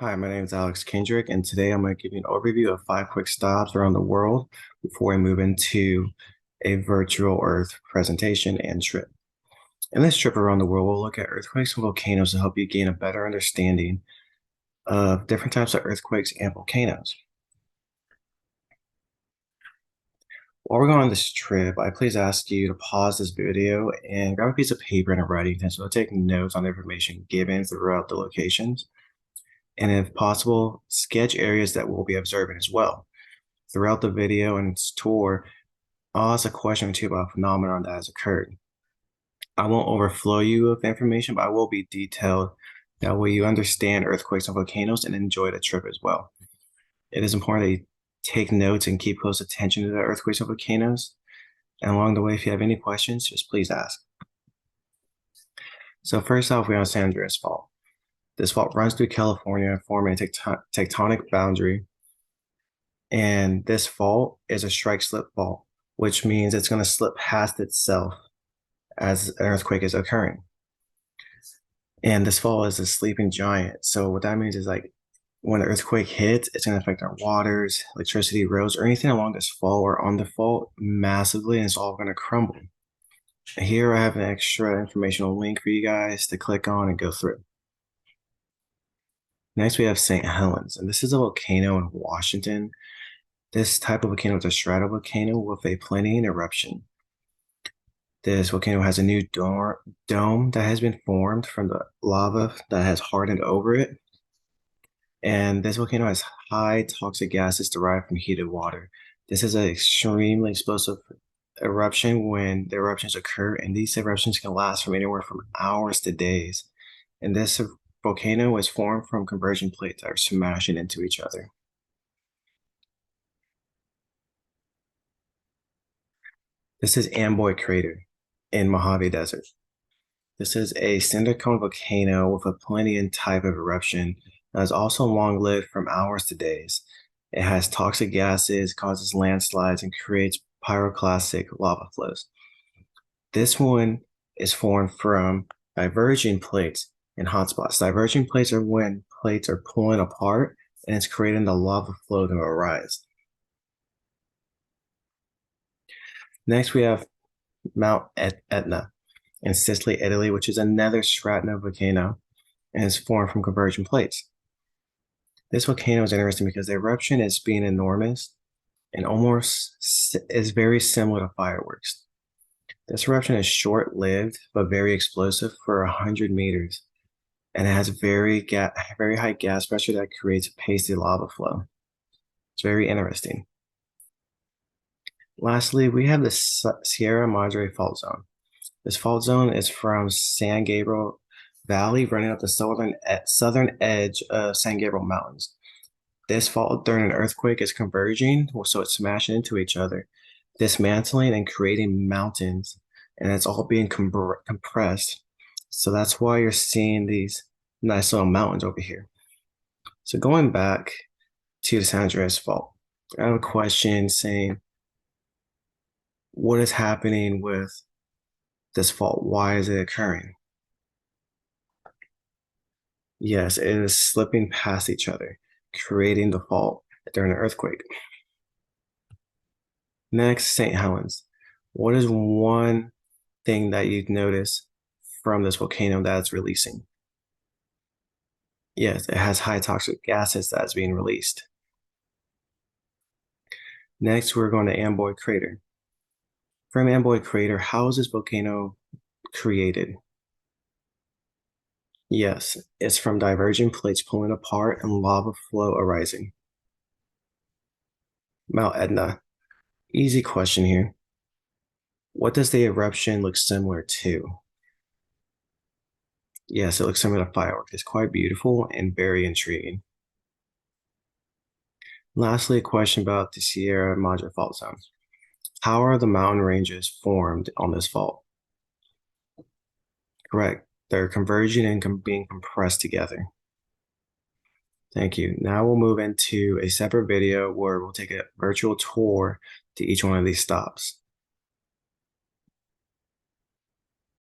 Hi, my name is Kendrick, and today I'm going to give you an overview of 5 quick stops around the world before we move into a virtual Earth presentation and trip. In this trip around the world, we'll look at earthquakes and volcanoes to help you gain a better understanding of different types of earthquakes and volcanoes. While we're going on this trip, I please ask you to pause this video and grab a piece of paper and a writing utensil to take notes on the information given throughout the locations. And if possible, sketch areas that we'll be observing as well. Throughout the video and tour, I'll ask a question or two about a phenomenon that has occurred. I won't overflow you with information, but I will be detailed. That way you understand earthquakes and volcanoes and enjoy the trip as well. It is important that you take notes and keep close attention to the earthquakes and volcanoes. And along the way, if you have any questions, just please ask. So first off, we have San Andreas Fault. This fault runs through California, forming a tectonic boundary. And this fault is a strike slip fault, which means it's going to slip past itself as an earthquake is occurring. And this fault is a sleeping giant. So what that means is like when an earthquake hits, it's going to affect our waters, electricity, roads, or anything along this fault or on the fault massively, and it's all going to crumble. Here I have an extra informational link for you guys to click on and go through. Next, we have St. Helens, and this is a volcano in Washington. This type of volcano is a stratovolcano with a Plinian eruption. This volcano has a new dome that has been formed from the lava that has hardened over it. And this volcano has high toxic gases derived from heated water. This is an extremely explosive eruption when the eruptions occur, and these eruptions can last from anywhere from hours to days. And this volcano is formed from converging plates that are smashing into each other. This is Amboy Crater in Mojave Desert. This is a cinder cone volcano with a Plinian type of eruption that is also long-lived from hours to days. It has toxic gases, causes landslides, and creates pyroclastic lava flows. This one is formed from diverging plates and hotspots. Diverging plates are when plates are pulling apart and it's creating the lava flow to arise. Next, we have Mount Etna in Sicily, Italy, which is another stratovolcano and is formed from convergent plates. This volcano is interesting because the eruption is being enormous and almost is very similar to fireworks. This eruption is short-lived but very explosive for 100 meters, and it has very high gas pressure that creates a pasty lava flow. It's very interesting. Lastly, we have the Sierra Madre Fault Zone. This fault zone is from San Gabriel Valley running up the southern edge of San Gabriel Mountains. This fault during an earthquake is converging, so it's smashing into each other, dismantling and creating mountains, and it's all being compressed. So that's why you're seeing these nice little mountains over here. So going back to the San Andreas Fault, I have a question saying, what is happening with this fault? Why is it occurring? Yes, it is slipping past each other, creating the fault during an earthquake. Next, St. Helens. What is one thing that you'd notice from this volcano that it's releasing? Yes, it has high toxic gases that's being released. Next, we're going to Amboy Crater. From Amboy Crater, how is this volcano created? Yes, it's from diverging plates pulling apart and lava flow arising. Mount Etna. Easy question here. What does the eruption look similar to? Yes, it looks similar to fireworks. It's quite beautiful and very intriguing. Lastly, a question about the Sierra Madre Fault Zone. How are the mountain ranges formed on this fault? Correct. They're converging and being compressed together. Thank you. Now we'll move into a separate video where we'll take a virtual tour to each one of these stops.